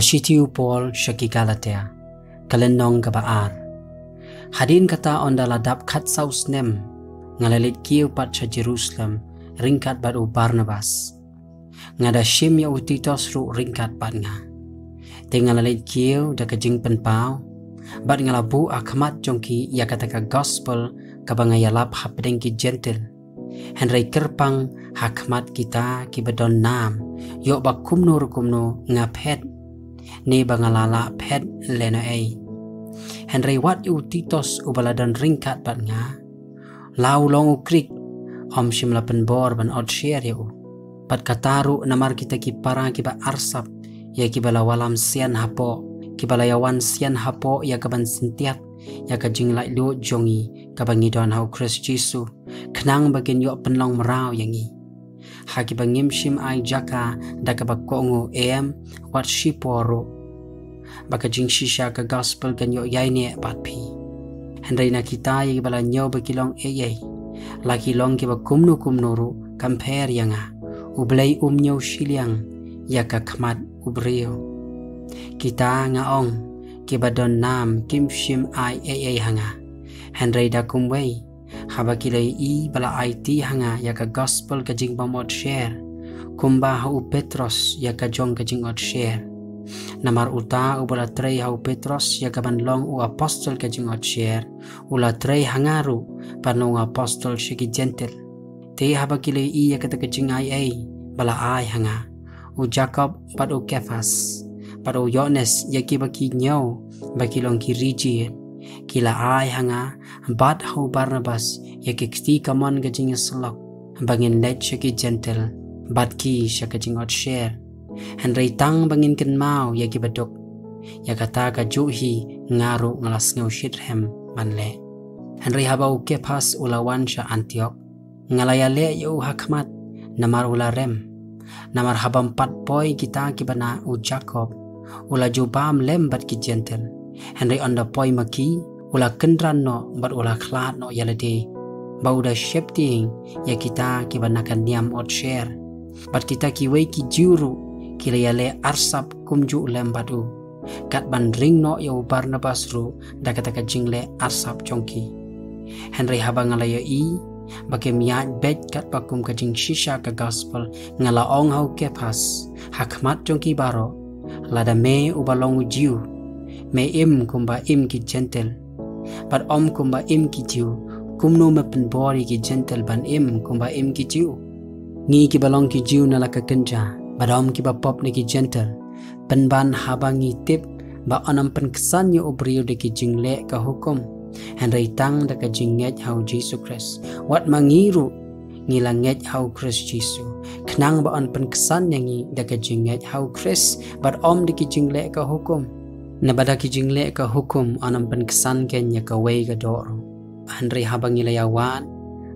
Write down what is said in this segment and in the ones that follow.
shithi upol syaki Galatia, kalenong kabaar. Hadin kata on daladap kat saus nem, ngalalit kiu pat sa Jerusalem, ringkat bat u Barnabas. Ngada shim ya utitos ru ringkat bat nga. Tingalalit kiu da ka Jingpule pau, bat ngalabu akmat jongki ya kata ka gospel kabangayalap hapdeng ki gentle. Henry kerpang hakmat kita ki bedon nam, yok ba kumno ngapet, ni bangalala pet lena ay. Henry wat u titos ubaladan ringkat bat nga, lau long ukrik, om shimla penbor ban od share yau. Pat kataru namar kita ki parang ki ba arsap, ya ki bala walam sian hapo, ki bala yawan sian hapo ya kaban sintiat, ya ka jinglai lu jongi, kabangi don hau Christ Jisu, kenang bagin yok penlong merau yangi. Haki bangim shim ai jaka, da ka bakongu wat shiporo. Baka jing shisha ka gospel gan yok yaini bat pi. Henry na kita ya bala nyaw bakilong laki long ki ba kumno ru, compare yanga, U Blei nyaw shiliang, ya ka kmat ubrio. Kita ngaong, ki ba don nam kim shim ai hanga. Henry da kumway, haba kilay bala IT hanga ya ka gospel ka jing bamot share. Kumba hau Petros ya ka jong ka jing ot share. Namar uta ubala trey hau Petros ya ka banlong u apostol ka jing ot share. Ula trey hangaru panong apostol shiki gentle. Te haba kilay ya ka ka jing bala ai hanga. U Jacob pat u Kefas. Pat u Yones ya ki baki nyaw bakilong ki rigid. Kila ai hanga bat hau Barnabas ya kikti kamon ka jing slok bangin let shaki gentle bat ki shaka jing ot share. Henry tang bangin ken mau ya ki badok ya kata ka juhi ngaru ngalas ngaw shithem manle. Henry habau Kepas ulawan sya Antioch ngalaya le yu hakmat namar ula rem namar habam pat boy kita kibana u Jacob ula jubam lem bat ki gentle. Henry onda poi maki ula kendran no bat ula klat no yalade ba uda shepting ya kita kibanakan niam ot share bat kita kiwei ki juru kila yale arsap kumju lem badu kat ban ring no ya Barnabas ru da kata ka jingle arsap jongki. Henry haba ngalaya bake miat bet kat bakum ka jing shisha ka gospel ngalaong hau Kepas hakmat jongki baro lada me ubalong jiu me kumba ki gentle but kumba ki jiu kumno me penbori ki gentle ban kumba ki jiu ngi ki balong ki jiu na laka kenja but ki ba pop ni ki gentle penban habangi tip ba anam penkesan yu ubrio de ki jingle ka hukum Henry tang da ka jinget hau Jesus Christ wat mangiru ngilanget hau Christ Jesus kenang ba an penkesan yangi da ka jinget hau Christ but de ki jingle ka hukum nabada ki jingle ka hukum anam penkesan ken ya ka wei ka doro. Henry habang ilayawan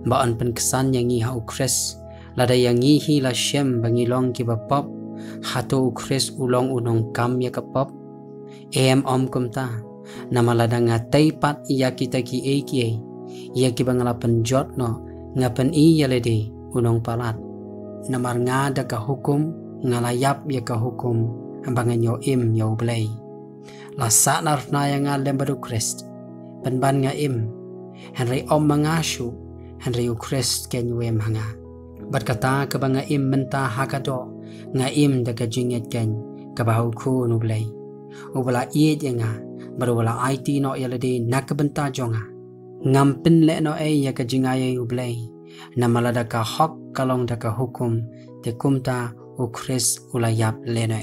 ba an penkesan yangi hau Christ lada yangi hi la shem bangilong ki ba pop hato Christ ulong unong kam ya ka pop kumta namalada ngatai pat iya kita ki iya ki bangala penjot no ngapen yalede unong palat namar ngada ka hukum ngalayap ya ka hukum ambangan yo U Blei lasa narfna yang ngalem badu Christ penban nga Henry mangashu Henry u Christ ken yuem hanga bat kata ka banga menta hakado nga da ka jinget ken ka bahu ku U Blei ubala nga baru wala IT no yalade nakabenta jonga ngampin le no ya ka jingaya U Blei namalada ka hok kalong da ka hukum te kumta u Christ ulayap le no